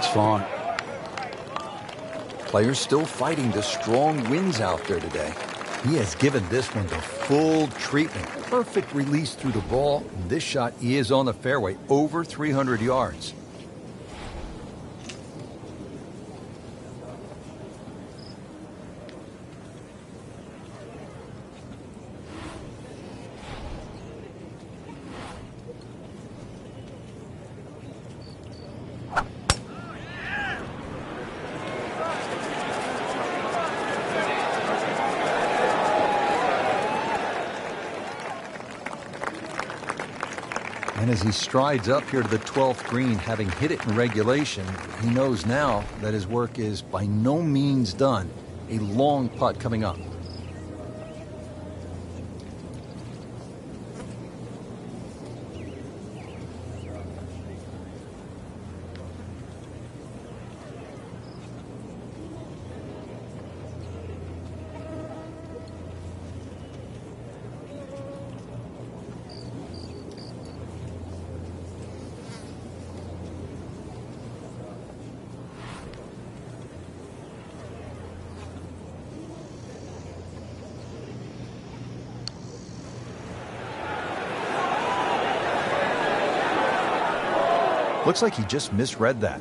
That's fine. Players still fighting the strong winds out there today. He has given this one the full treatment. Perfect release through the ball. This shot is on the fairway, over 300 yards. And as he strides up here to the 12th green, having hit it in regulation, he knows now that his work is by no means done. A long putt coming up. Looks like he just misread that.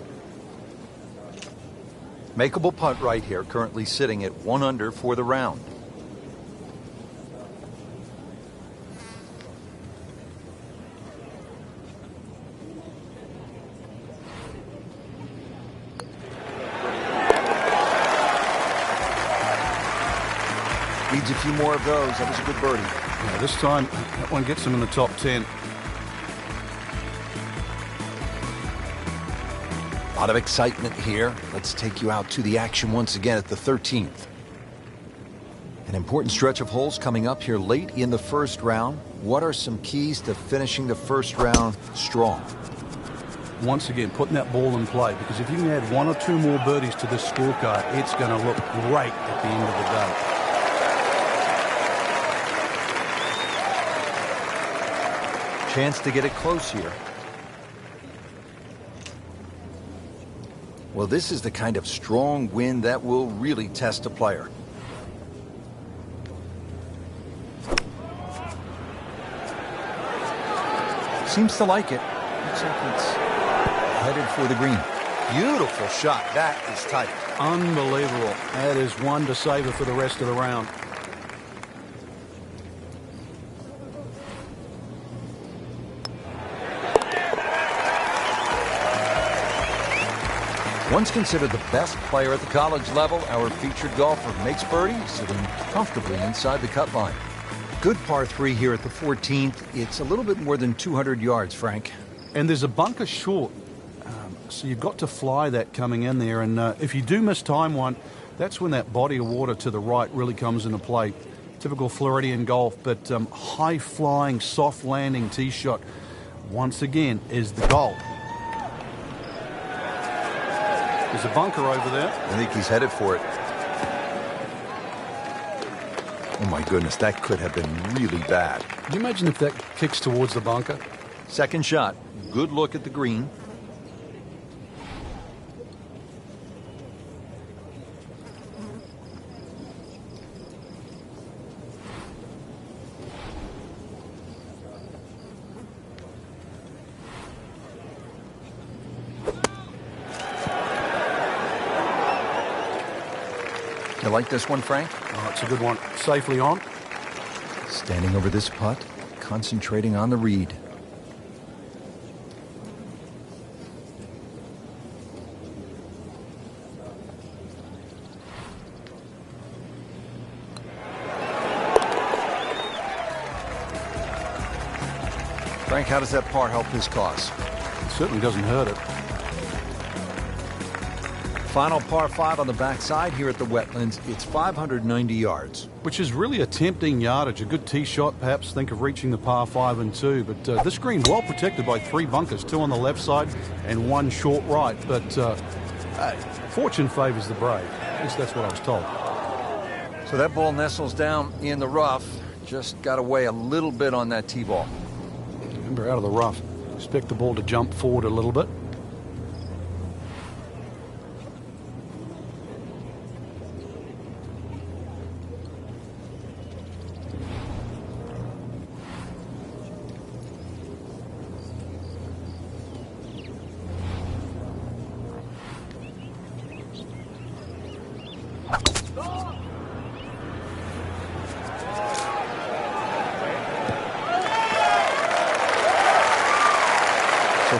Makeable putt right here, currently sitting at 1 under for the round. Needs a few more of those. That was a good birdie. Yeah, this time, that one gets him in the top 10. A lot of excitement here. Let's take you out to the action once again at the 13th. An important stretch of holes coming up here late in the first round. What are some keys to finishing the first round strong? Once again, putting that ball in play, because if you can add 1 or 2 more birdies to this scorecard, it's going to look great at the end of the day. Chance to get it close here. Well, this is the kind of strong wind that will really test a player. Seems to like it. Looks like it's headed for the green. Beautiful shot. That is tight. Unbelievable. That is one to savor for the rest of the round. Once considered the best player at the college level, our featured golfer makes birdie, sitting comfortably inside the cut line. Good par 3 here at the 14th. It's a little bit more than 200 yards, Frank. And there's a bunker short, so you've got to fly that coming in there. And if you do miss time one, that's when that body of water to the right really comes into play. Typical Floridian golf, but high-flying, soft-landing tee shot, once again, is the goal. There's a bunker over there. I think he's headed for it. Oh my goodness, that could have been really bad. Can you imagine if that kicks towards the bunker? Second shot. Good look at the green. You like this one, Frank? Oh, it's a good one. Safely on. Standing over this putt, concentrating on the read. Frank, how does that par help his cause? It certainly doesn't hurt it. Final par 5 on the backside here at the Wetlands. It's 590 yards. Which is really a tempting yardage. A good tee shot, perhaps think of reaching the par 5 and 2. But this green well protected by 3 bunkers, 2 on the left side and 1 short right. But fortune favors the brave. At least that's what I was told. So that ball nestles down in the rough. Just got away a little bit on that tee ball. Remember, out of the rough. Expect the ball to jump forward a little bit.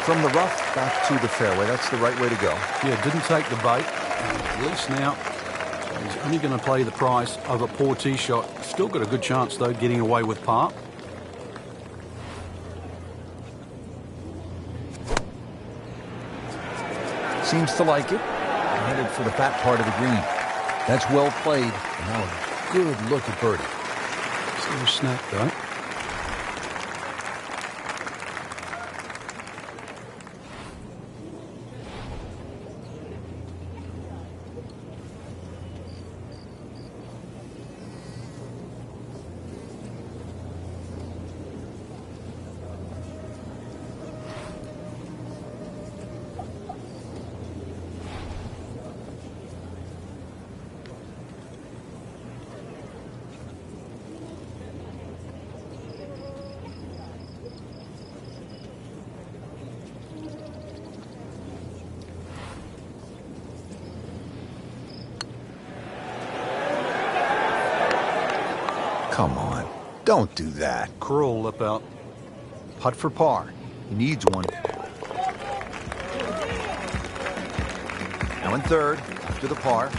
from the rough back to the fairway. That's the right way to go. Yeah, didn't take the bait. At least now he's only going to play the price of a poor tee shot. Still got a good chance, though, getting away with par. Seems to like it. Headed for the fat part of the green. That's well played. And now a good look at birdie. Still a snap, though. Come on. Don't do that. Cruel lip out. Putt for par. He needs one. Now in third, after the par.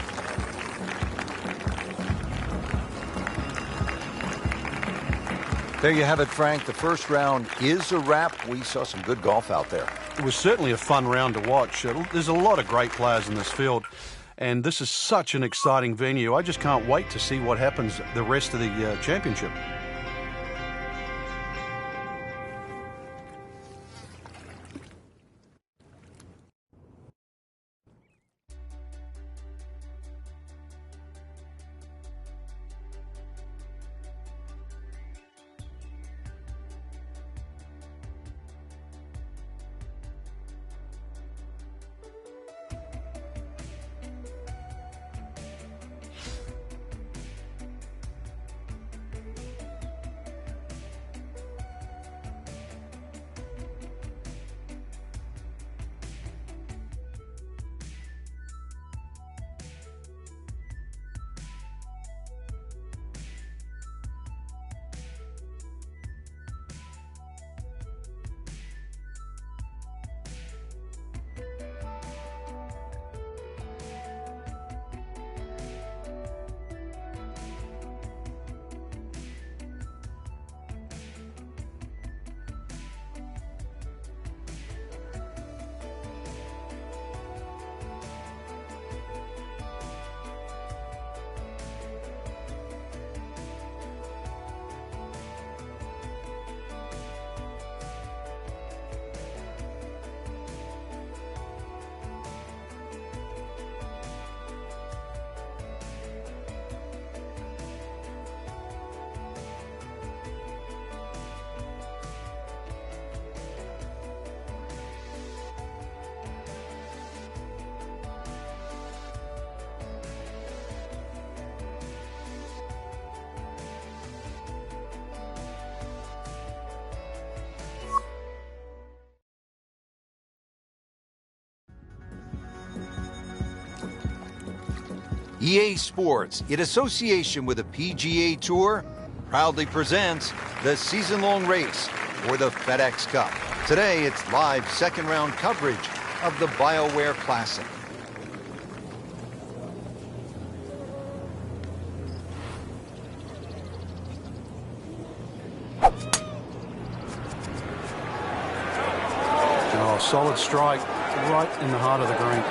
There you have it, Frank. The first round is a wrap. We saw some good golf out there. It was certainly a fun round to watch. There's a lot of great players in this field, and this is such an exciting venue. I just can't wait to see what happens the rest of the championship. EA Sports, in association with the PGA Tour, proudly presents the season-long race for the FedEx Cup. Today, it's live second-round coverage of the Bioware Classic. Oh, solid strike right in the heart of the green.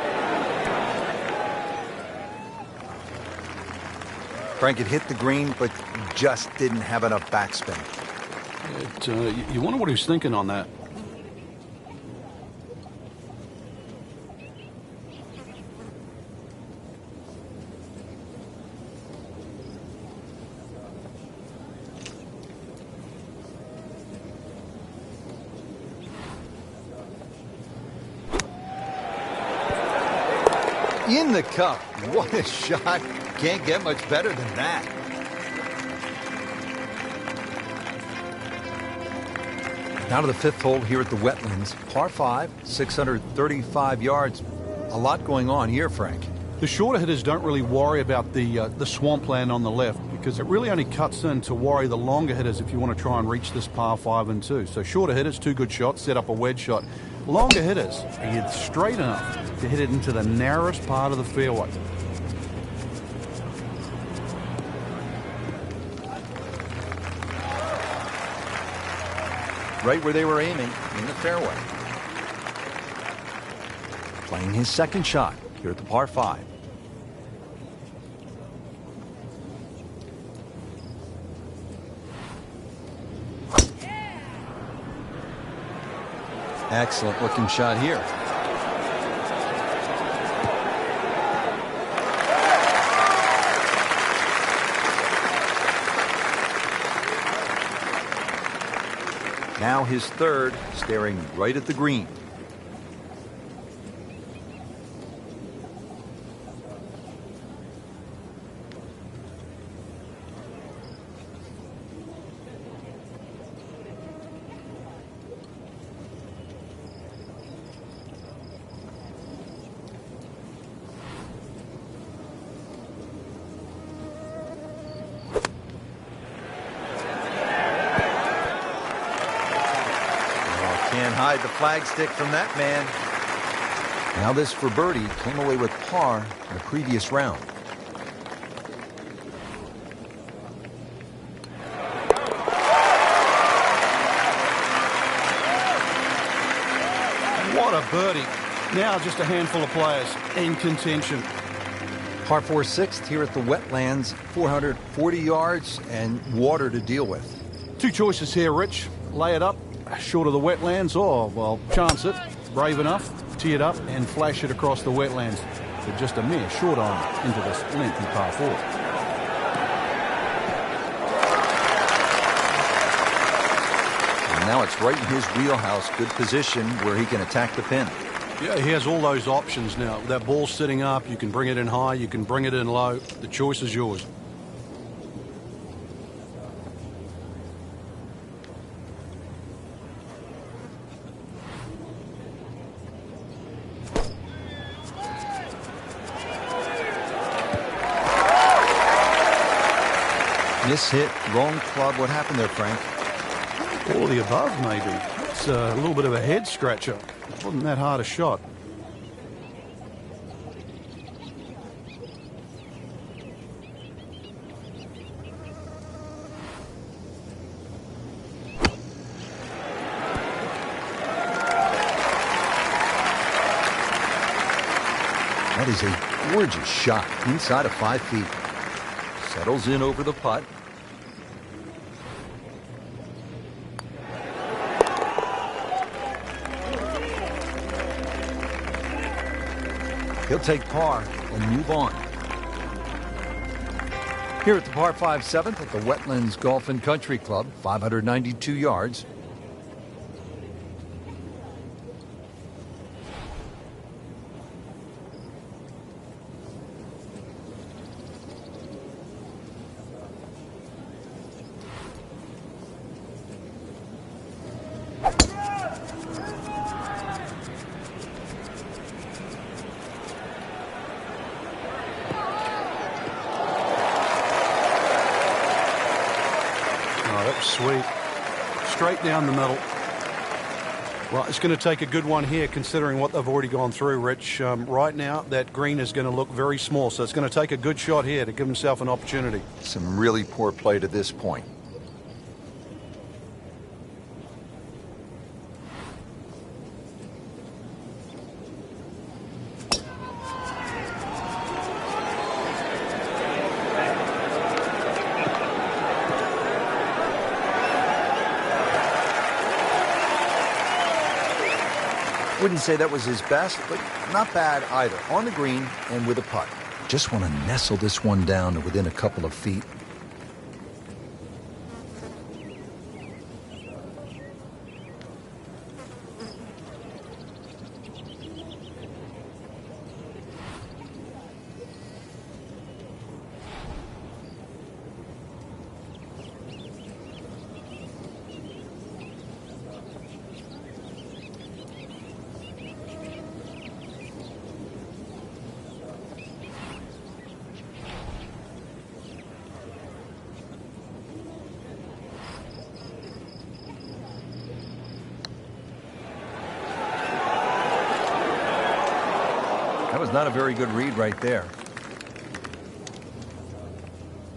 Frank, it hit the green, but just didn't have enough backspin. You wonder what he was thinking on that. In the cup. What a shot. Can't get much better than that. Now to the fifth hole here at the Wetlands. Par 5, 635 yards. A lot going on here, Frank. The shorter hitters don't really worry about the swampland on the left because it really only cuts in to worry the longer hitters if you want to try and reach this par 5 and 2. So shorter hitters, 2 good shots, set up a wedge shot. Longer hitters are either straight enough to hit it into the narrowest part of the fairway. Right where they were aiming, in the fairway. Playing his second shot here at the par 5. Excellent looking shot here. Now his third, staring right at the green. Can't hide the flagstick from that man. Now this for birdie, came away with par in the previous round. What a birdie. Now just a handful of players in contention. Par 4 sixth here at the Wetlands, 440 yards and water to deal with. Two choices here, Rich. Lay it up short of the wetlands, or, well, chance it, brave enough, tee it up and flash it across the wetlands with just a mere short iron into this lengthy par 4. And now it's right in his wheelhouse, good position where he can attack the pin. Yeah, he has all those options now. That ball's sitting up, you can bring it in high, you can bring it in low. The choice is yours. Mishit, wrong club. What happened there, Frank? All of the above, maybe. It's a little bit of a head scratcher. It wasn't that hard a shot. That is a gorgeous shot inside of 5 feet. Settles in over the putt. He'll take par and move on. Here at the par 5 7th at the Wetlands Golf and Country Club, 592 yards. Sweet. Straight down the middle. Well, it's going to take a good one here considering what they've already gone through, Rich. Right now, that green is going to look very small, so it's going to take a good shot here to give himself an opportunity. Some really poor play to this point. Wouldn't say that was his best, but not bad either. On the green and with a putt. Just want to nestle this one down to within a couple of feet. That was not a very good read right there.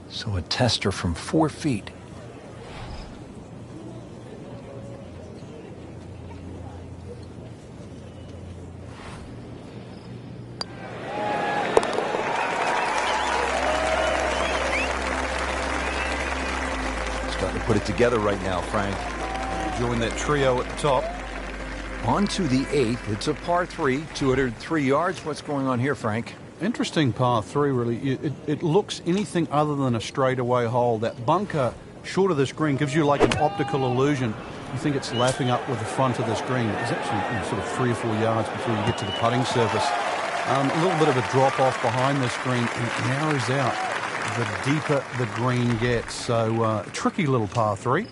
So a tester from 4 feet. Starting to put it together right now, Frank. Join that trio at the top. On to the 8th. It's a par 3, 203 yards. What's going on here, Frank? Interesting par 3, really. It looks anything other than a straightaway hole. That bunker short of this green gives you like an optical illusion. You think it's lapping up with the front of this green. It's actually sort of 3 or 4 yards before you get to the putting surface. A little bit of a drop off behind this green, and it narrows out the deeper the green gets. So tricky little par 3.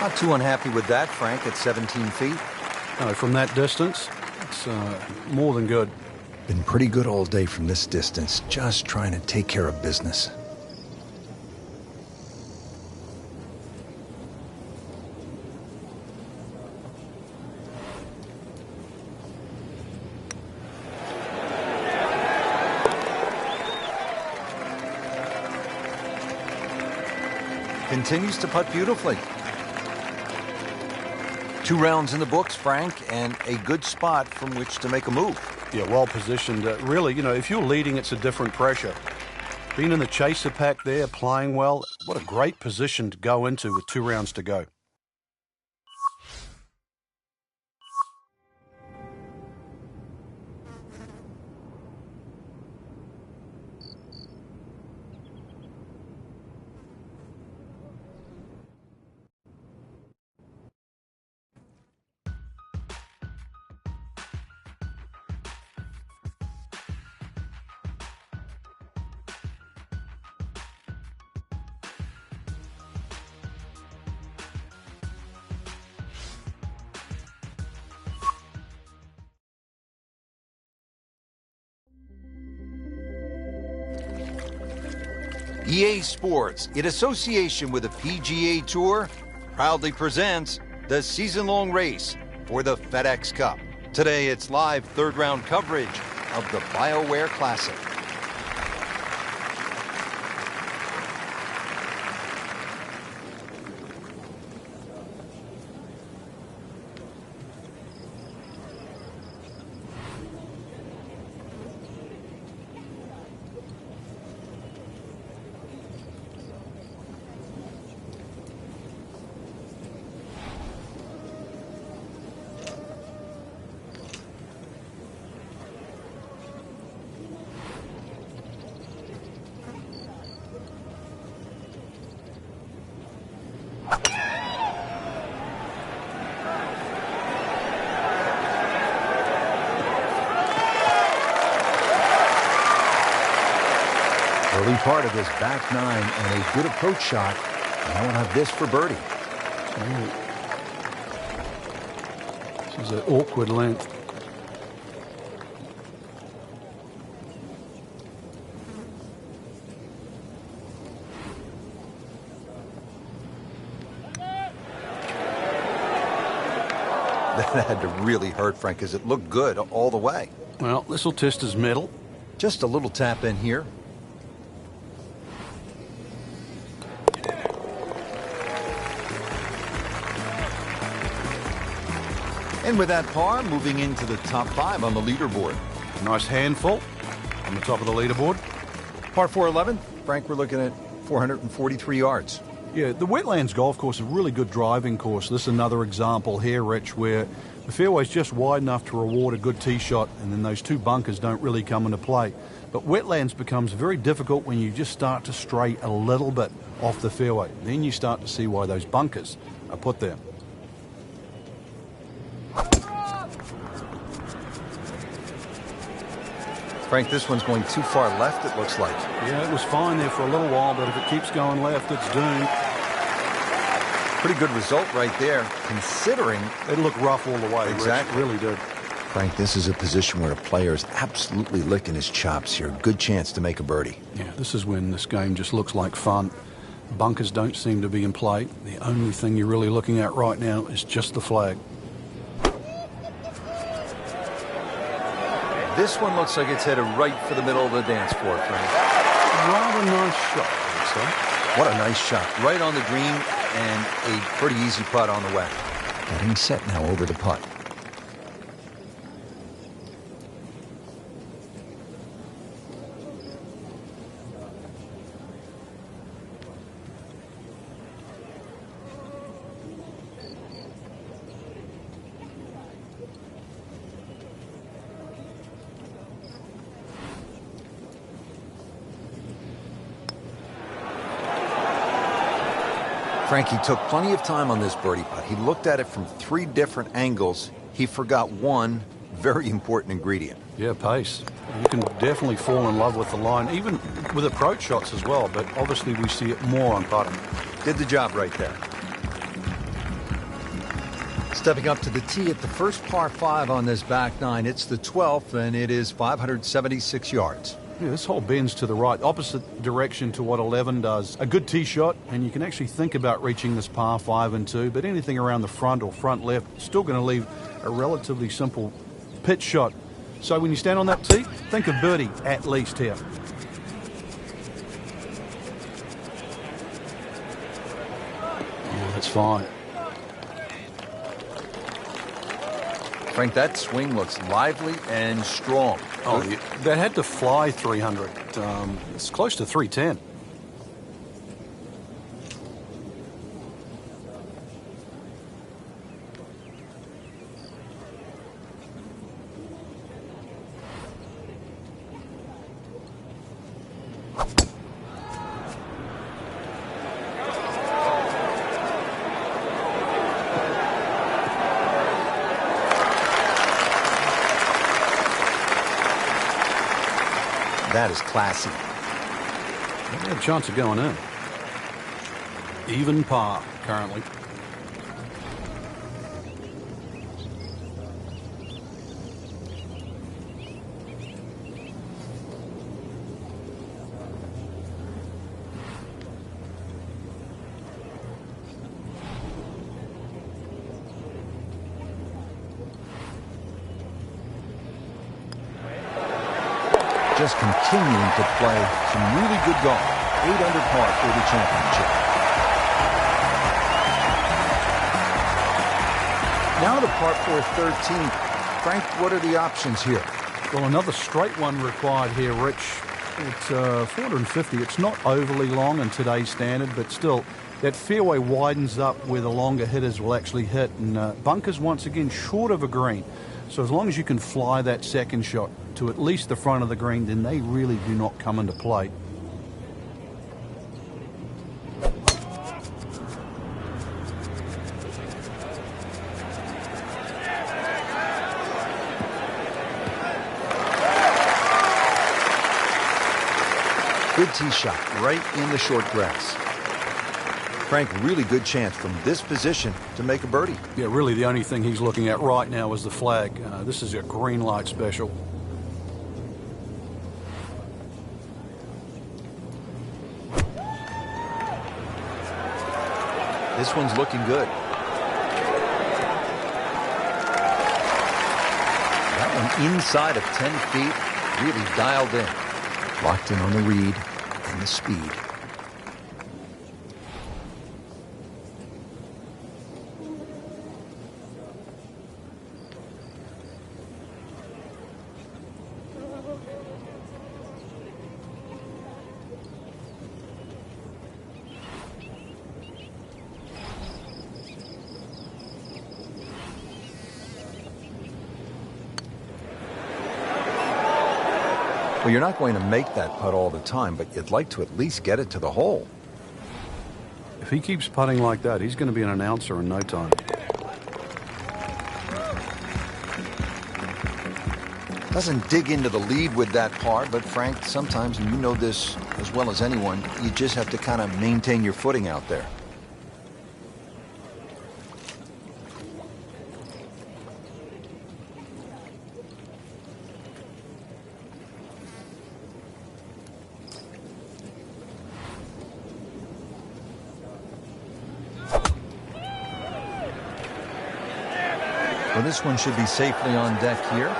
Not too unhappy with that, Frank, at 17 feet. No, from that distance, it's more than good. Been pretty good all day from this distance, just trying to take care of business. Continues to putt beautifully. 2 rounds in the books, Frank, and a good spot from which to make a move. Yeah, well positioned. Really, if you're leading, it's a different pressure. Being in the chaser pack there, playing well, what a great position to go into with 2 rounds to go. EA Sports, in association with the PGA Tour, proudly presents the season-long race for the FedEx Cup. Today, it's live third-round coverage of the Bioware Classic. Early part of this back 9 and a good approach shot. And I want to have this for birdie. This is an awkward length. That had to really hurt, Frank, because it looked good all the way. Well, this will test his mettle. Just a little tap in here. And with that par, moving into the top 5 on the leaderboard. Nice handful on the top of the leaderboard. Par 4-11, Frank, we're looking at 443 yards. Yeah, the Wetlands Golf Course is a really good driving course. This is another example here, Rich, where the fairway's just wide enough to reward a good tee shot, and then those 2 bunkers don't really come into play. But Wetlands becomes very difficult when you just start to stray a little bit off the fairway. Then you start to see why those bunkers are put there. Frank, this one's going too far left, it looks like. Yeah, it was fine there for a little while, but if it keeps going left, it's doomed. Pretty good result right there, considering... It looked rough all the way. Exactly. Rich, really did. Frank, this is a position where a player is absolutely licking his chops here. Good chance to make a birdie. Yeah, this is when this game just looks like fun. Bunkers don't seem to be in play. The only thing you're really looking at right now is just the flag. This one looks like it's headed right for the middle of the dance floor, Frank. Rather nice shot, I would say. What a nice shot. Right on the green and a pretty easy putt on the way. Getting set now over the putt. Frankie took plenty of time on this birdie putt. He looked at it from 3 different angles. He forgot one very important ingredient. Yeah, pace. You can definitely fall in love with the line, even with approach shots as well, but obviously we see it more on putting. Did the job right there. Stepping up to the tee at the first par 5 on this back 9. It's the 12th, and it is 576 yards. Yeah, this hole bends to the right, opposite direction to what 11 does. A good tee shot, and you can actually think about reaching this par 5 and 2, but anything around the front or front left, still going to leave a relatively simple pitch shot. So when you stand on that tee, think of birdie at least here. Yeah, that's fine. Frank, that swing looks lively and strong. Oh, yeah. That had to fly 300. It's close to 310. That is classy. They have a chance of going in. Even par currently. Just continuing to play some really good golf. 8 under par for the championship. Now to par 4 13. Frank, what are the options here? Well, another straight one required here, Rich. It's 450. It's not overly long in today's standard, but still, that fairway widens up where the longer hitters will actually hit. And bunkers, once again, short of a green. So as long as you can fly that second shot to at least the front of the green, then they really do not come into play. Good tee shot right in the short grass. Frank, really good chance from this position to make a birdie. Yeah, really the only thing he's looking at right now is the flag. This is a green light special. This one's looking good. That one inside of 10 feet, really dialed in. Locked in on the read and the speed. Well, you're not going to make that putt all the time, but you'd like to at least get it to the hole. If he keeps putting like that, he's going to be an announcer in no time. Doesn't dig into the lead with that par, but Frank, sometimes, and you know this as well as anyone, you just have to kind of maintain your footing out there. Well, this one should be safely on deck here.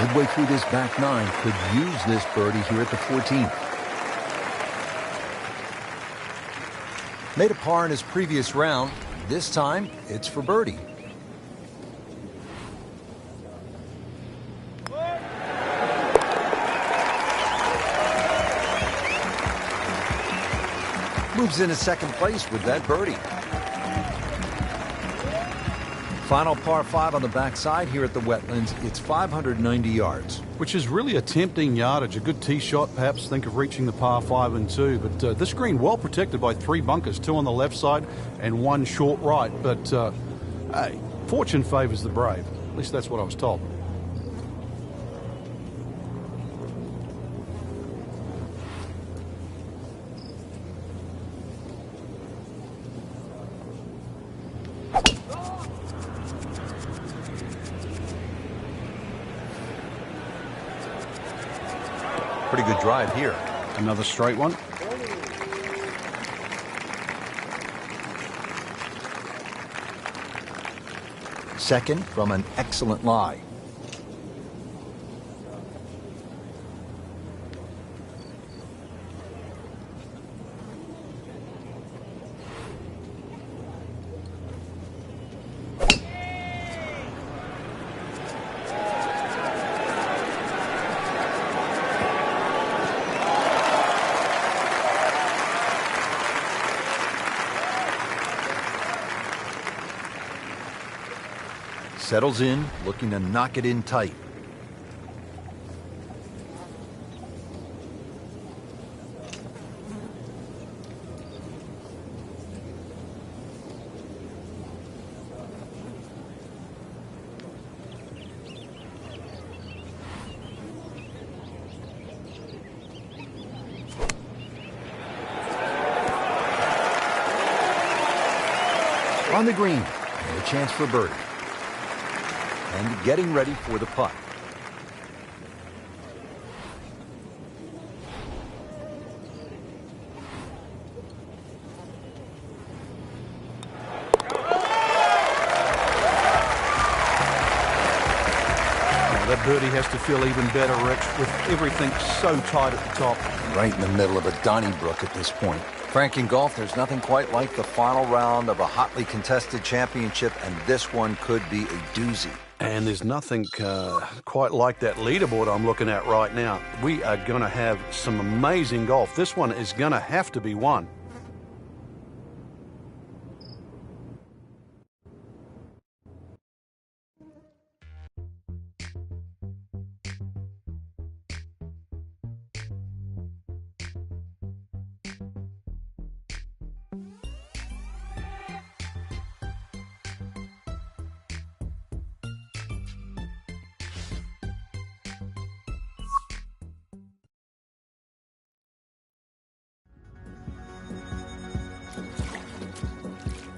Midway through this back nine, could use this birdie here at the 14th. Made a par in his previous round. This time, it's for birdie. Moves into second place with that birdie. Final par 5 on the backside here at the Wetlands. It's 590 yards. Which is really a tempting yardage. A good tee shot, perhaps think of reaching the par 5 and 2. But this green well protected by 3 bunkers, 2 on the left side and 1 short right. But hey, fortune favors the brave. At least that's what I was told. Pretty good drive here. Another straight one. Second from an excellent lie. Settles in, looking to knock it in tight. On the green, and a chance for birdie. And getting ready for the putt. That birdie has to feel even better, Rich, with everything so tight at the top. Right in the middle of a Donnybrook at this point. Frank, in golf, there's nothing quite like the final round of a hotly contested championship, and this one could be a doozy. And there's nothing quite like that leaderboard I'm looking at right now. We are going to have some amazing golf. This one is going to have to be won.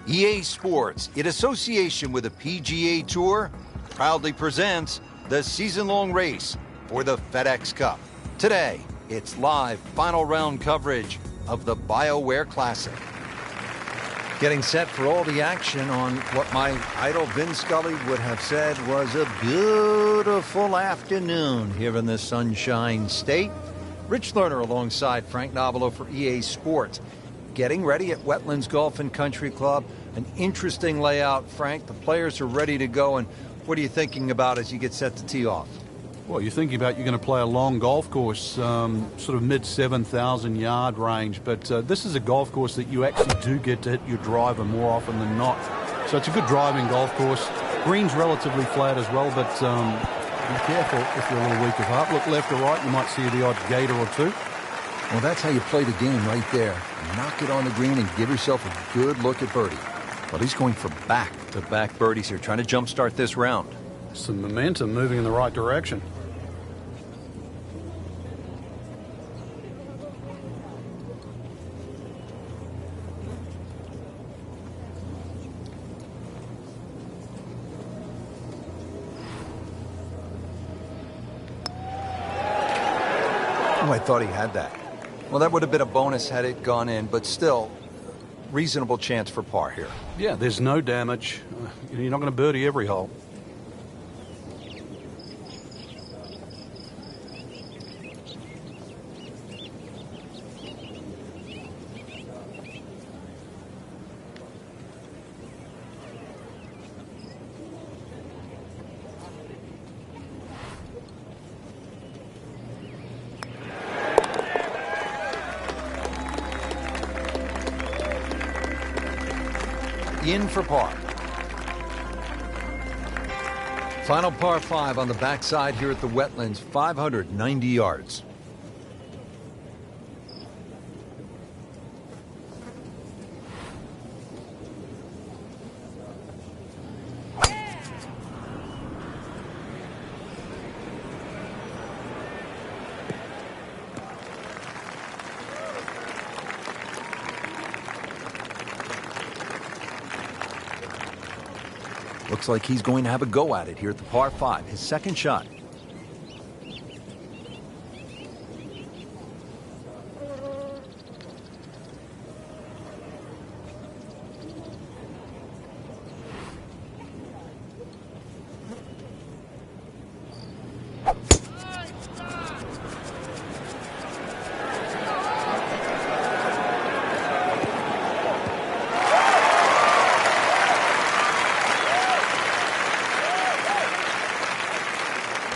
EA Sports, in association with the PGA Tour, proudly presents the season-long race for the FedEx Cup. Today, it's live final round coverage of the Bioware Classic. Getting set for all the action on what my idol Vin Scully would have said was a beautiful afternoon here in the Sunshine State. Rich Lerner alongside Frank Nobilo for EA Sports. Getting ready at Wetlands Golf and Country Club. An interesting layout, Frank. The players are ready to go. And what are you thinking about as you get set to tee off? Well, you're thinking about you're going to play a long golf course, sort of mid 7,000 yard range. But this is a golf course that you actually do get to hit your driver more often than not. So it's a good driving golf course. Green's relatively flat as well, but be careful if you're a little weak of heart. Look left or right, you might see the odd gator or two. Well, that's how you play the game right there. Knock it on the green and give yourself a good look at birdie. But he's going for back-to-back birdies here, trying to jumpstart this round. Some momentum moving in the right direction. Oh, I thought he had that. Well, that would have been a bonus had it gone in, but still, reasonable chance for par here. Yeah, there's no damage. You're not going to birdie every hole. In for par. Final par 5 on the backside here at the Wetlands, 590 yards. Looks like he's going to have a go at it here at the par 5, his second shot.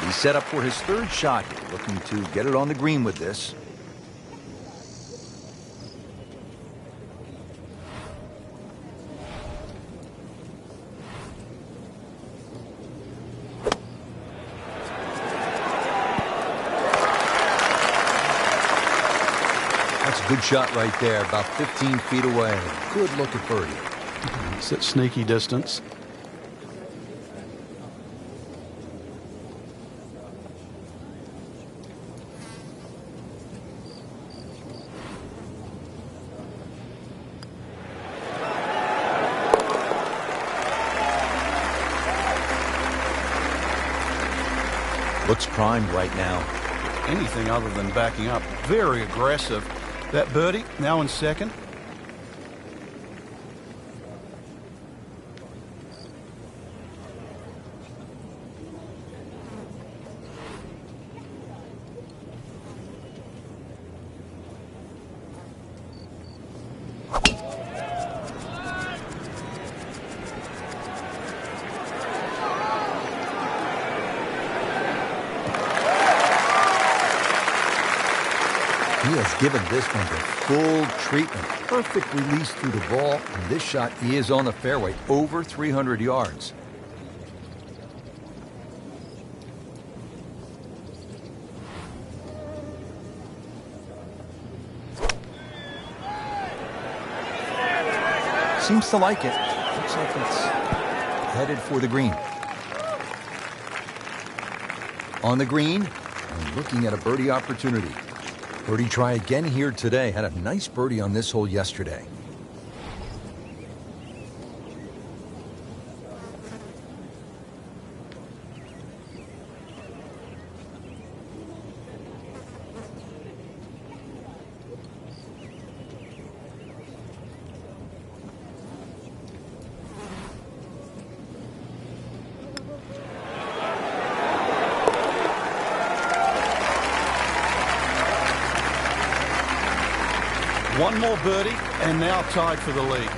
He's set up for his third shot here, looking to get it on the green with this. That's a good shot right there, about 15 feet away. Good look at birdie. It's at sneaky distance. Looks primed right now. Anything other than backing up. Very aggressive. That birdie now in second. He has given this one the full treatment. Perfect release through the ball. And this shot, he is on the fairway, over 300 yards. Seems to like it. Looks like it's headed for the green. On the green, and looking at a birdie opportunity. Birdie try again here today. Had a nice birdie on this hole yesterday. One more birdie, and now tied for the lead.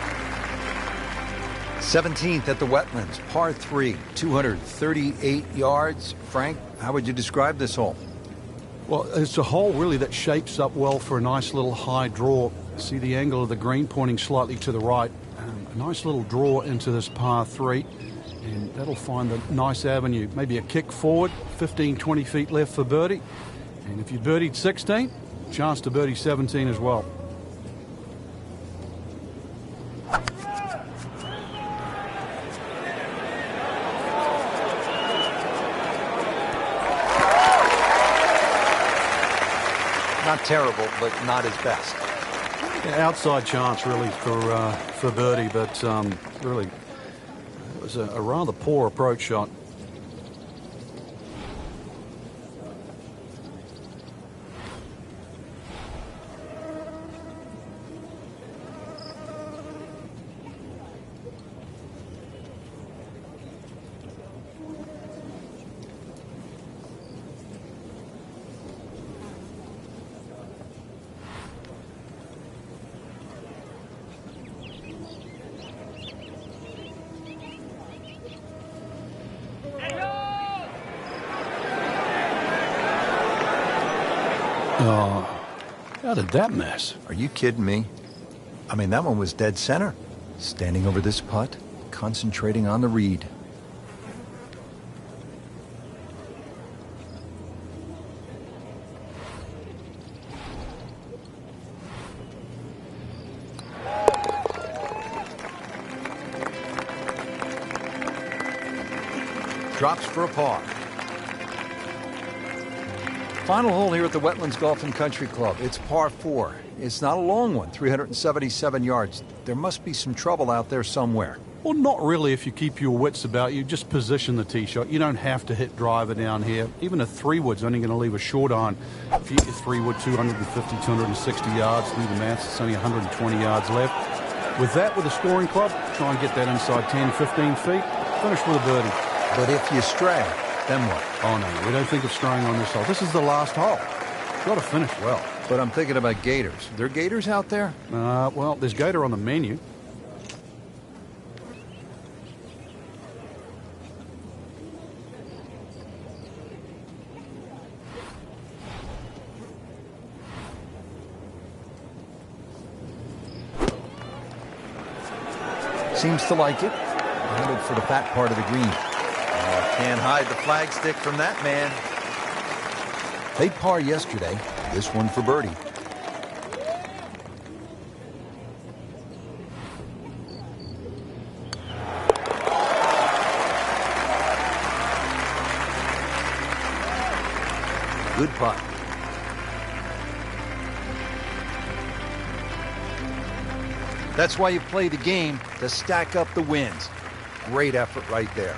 17th at the Wetlands, par 3, 238 yards. Frank, how would you describe this hole? Well, it's a hole really that shapes up well for a nice little high draw. See the angle of the green pointing slightly to the right. A nice little draw into this par 3, and that'll find a nice avenue. Maybe a kick forward, 15, 20 feet left for birdie. And if you birdied 16, chance to birdie 17 as well. Not terrible, but not his best. Yeah, outside chance, really, for birdie, but really, it was a rather poor approach shot. Oh, how did that miss? Are you kidding me? I mean, that one was dead center. Standing over this putt, concentrating on the read. Drops for a par. Final hole here at the Wetlands Golf and Country Club. It's par 4. It's not a long one, 377 yards. There must be some trouble out there somewhere. Well, not really if you keep your wits about you. Just position the tee shot. You don't have to hit driver down here. Even a 3-wood's only going to leave a short iron. If you hit your 3-wood 250, 260 yards, do the maths, it's only 120 yards left. With that, with a scoring club, try and get that inside 10, 15 feet. Finish with a birdie. But if you stray, then what? Oh, no, we don't think of straying on this hole. This is the last hole. Got to finish well. But I'm thinking about gators. Are there gators out there? Well, there's gator on the menu. Seems to like it. Headed for the fat part of the green. Oh, can't hide the flagstick from that man. They par yesterday. This one for birdie. Good putt. That's why you play the game, to stack up the wins. Great effort right there.